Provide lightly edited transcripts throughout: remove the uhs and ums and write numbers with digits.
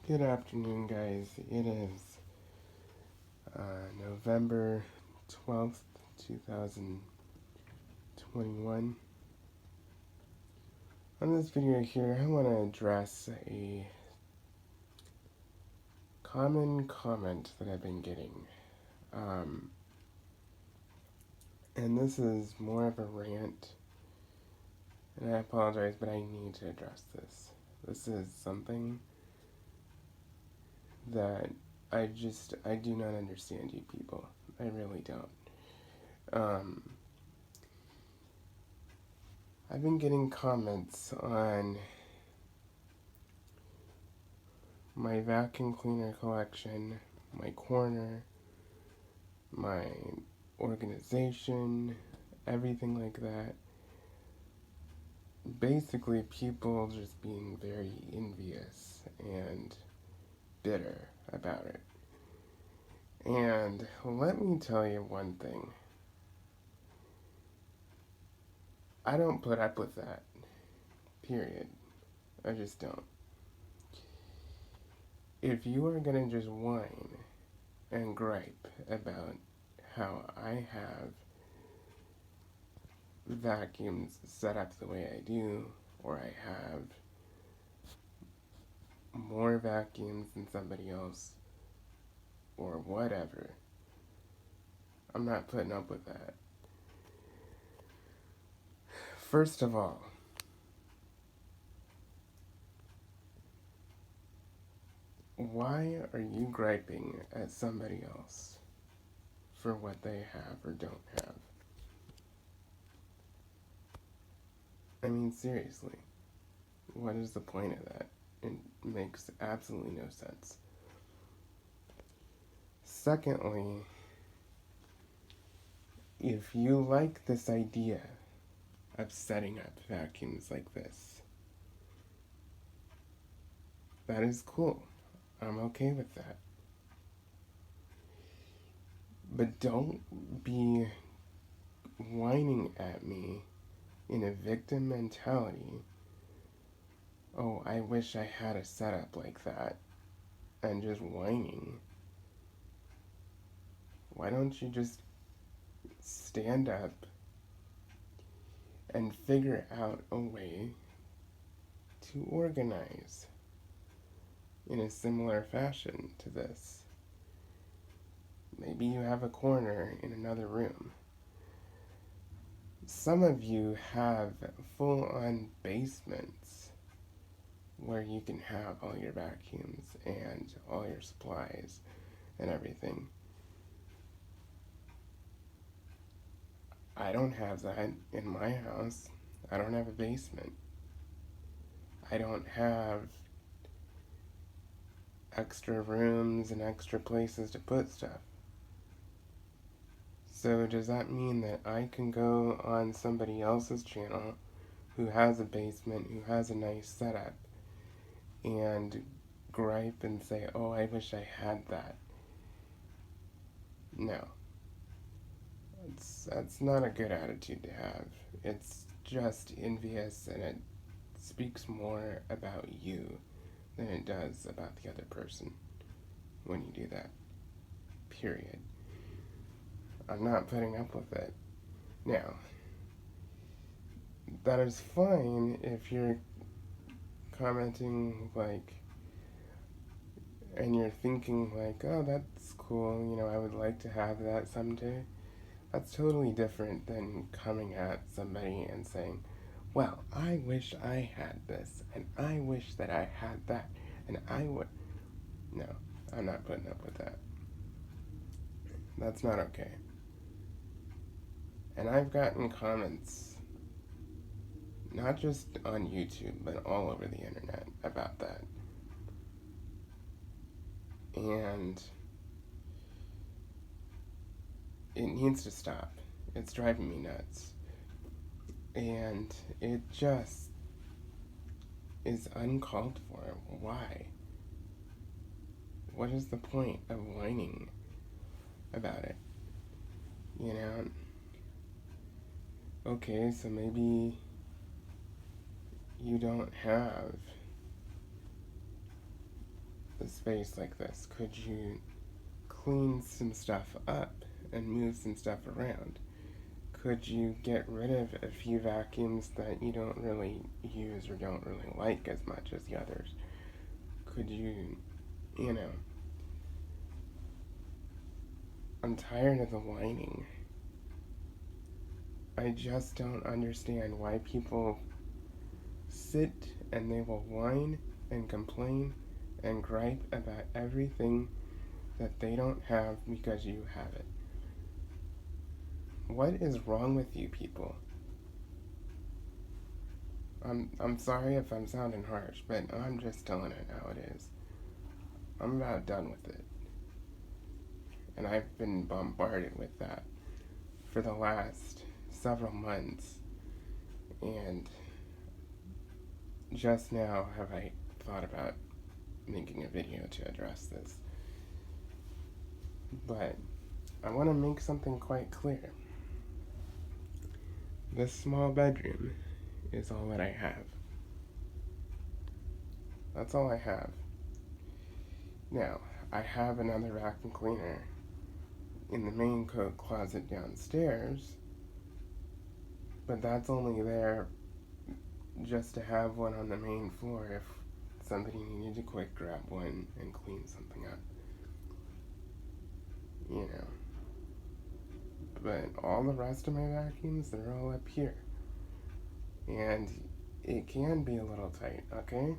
Good afternoon, guys. It is November 12th, 2021. On this video here, I want to address a common comment that I've been getting. And this is more of a rant, and I apologize, but I need to address this. This is something that I do not understand, you people. I really don't. I've been getting comments on my vacuum cleaner collection, my corner, my organization, everything like that. Basically, people just being very envious and bitter about it. And let me tell you one thing. I don't put up with that. Period. I just don't. If you are gonna just whine and gripe about how I have vacuums set up the way I do, or I have more vacuums than somebody else, or whatever, I'm not putting up with that. First of all, why are you griping at somebody else for what they have or don't have? I mean, seriously, what is the point of that? It makes absolutely no sense. Secondly, if you like this idea of setting up vacuums like this, that is cool. I'm okay with that. But don't be whining at me in a victim mentality. Oh, I wish I had a setup like that. And just whining. Why don't you just stand up and figure out a way to organize in a similar fashion to this? Maybe you have a corner in another room. Some of you have full-on basements where you can have all your vacuums and all your supplies and everything. I don't have that in my house. I don't have a basement. I don't have extra rooms and extra places to put stuff. So does that mean that I can go on somebody else's channel who has a basement, who has a nice setup, and gripe and say, oh, I wish I had that? No. That's not a good attitude to have. It's just envious, and it speaks more about you than it does about the other person when you do that. Period. I'm not putting up with it. Now, that is fine if you're commenting and you're thinking oh, that's cool, I would like to have that someday. That's totally different than coming at somebody and saying, well, I wish I had this, and I wish that I had that, and I would. No, I'm not putting up with that. That's not okay. And I've gotten comments, not just on YouTube, but all over the internet about that. And it needs to stop. It's driving me nuts. And it just is uncalled for. Why? What is the point of whining about it? Okay, so maybe you don't have a space like this? Could you clean some stuff up and move some stuff around? Could you get rid of a few vacuums that you don't really use or don't really like as much as the others? Could you, you know, I'm tired of the whining. I just don't understand why people sit and they will whine and complain and gripe about everything that they don't have because you have it. What is wrong with you people? I'm sorry if I'm sounding harsh, but I'm just telling it how it is. I'm about done with it. And I've been bombarded with that for the last several months. And just now have I thought about making a video to address this. But I want to make something quite clear. This small bedroom is all that I have. That's all I have. Now, I have another vacuum cleaner in the main coat closet downstairs, but that's only there just to have one on the main floor if somebody needed to quick grab one and clean something up. You know. But all the rest of my vacuums, they're all up here. And it can be a little tight, okay?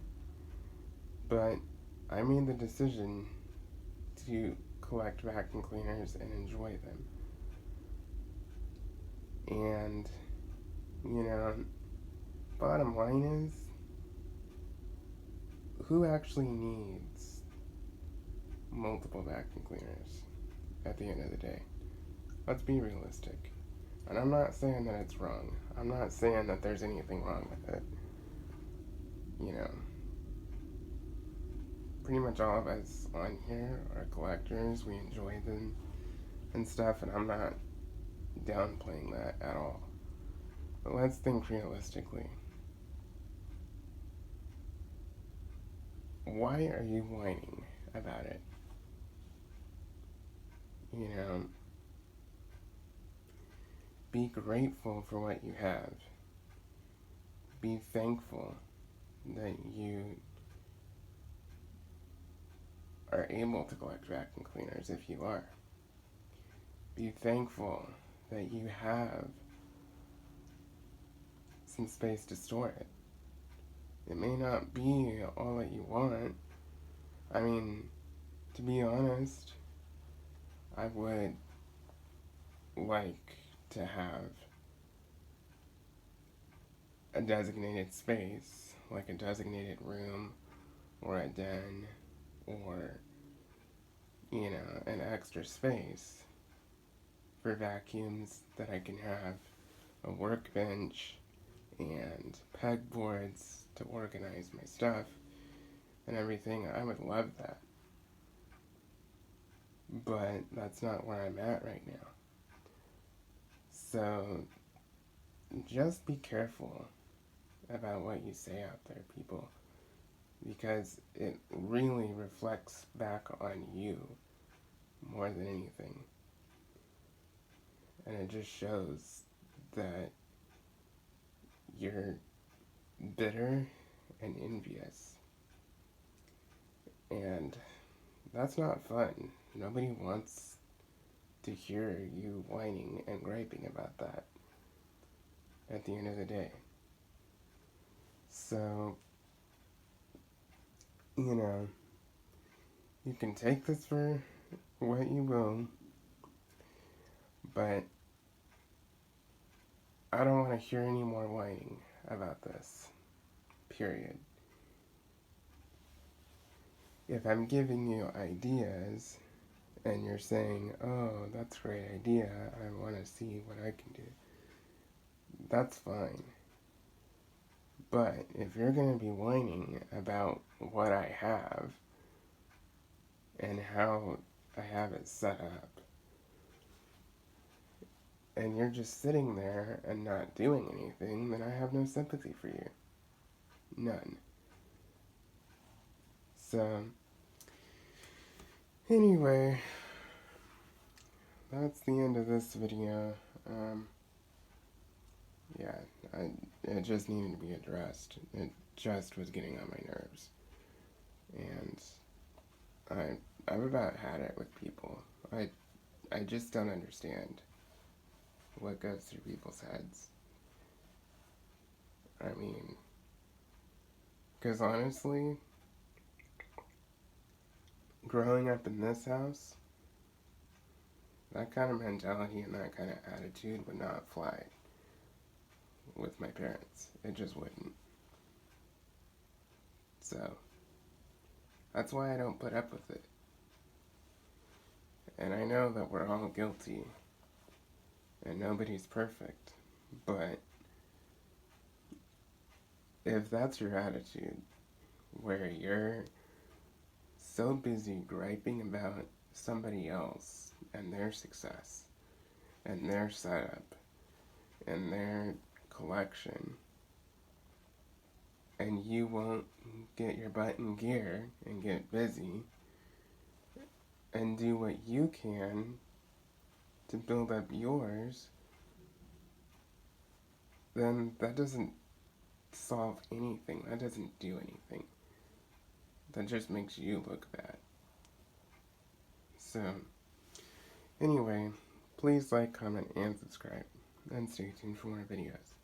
But I made the decision to collect vacuum cleaners and enjoy them. And, you know, bottom line is, who actually needs multiple vacuum cleaners at the end of the day? Let's be realistic. And I'm not saying that it's wrong. I'm not saying that there's anything wrong with it. You know, pretty much all of us on here are collectors. We enjoy them and stuff, and I'm not downplaying that at all. But let's think realistically. Why are you whining about it? You know, be grateful for what you have. Be thankful that you are able to collect vacuum cleaners if you are. Be thankful that you have some space to store it. It may not be all that you want. I mean, to be honest, I would like to have a designated space, like a designated room or a den or, you know, an extra space for vacuums that I can have a workbench and pegboards to organize my stuff and everything. I would love that. But that's not where I'm at right now. So just be careful about what you say out there, people, because it really reflects back on you more than anything. And it just shows that you're bitter and envious. And that's not fun. Nobody wants to hear you whining and griping about that at the end of the day. So, you know, you can take this for what you will, but I don't want to hear any more whining about this. Period. If I'm giving you ideas and you're saying, oh, that's a great idea, I want to see what I can do, that's fine. But if you're going to be whining about what I have and how I have it set up, and you're just sitting there and not doing anything, then I have no sympathy for you. None. So, Anyway, that's the end of this video. Yeah, it just needed to be addressed. It just was getting on my nerves. And I've about had it with people. I just don't understand what goes through people's heads. I mean, because honestly, growing up in this house, that kind of mentality and that kind of attitude would not fly with my parents. It just wouldn't. So, that's why I don't put up with it. And I know that we're all guilty and nobody's perfect, but if that's your attitude, where you're so busy griping about somebody else and their success and their setup and their collection, and you won't get your butt in gear and get busy and do what you can to build up yours, then that doesn't solve anything. That doesn't do anything. That just makes you look bad. So, anyway, please like, comment, and subscribe, and stay tuned for more videos.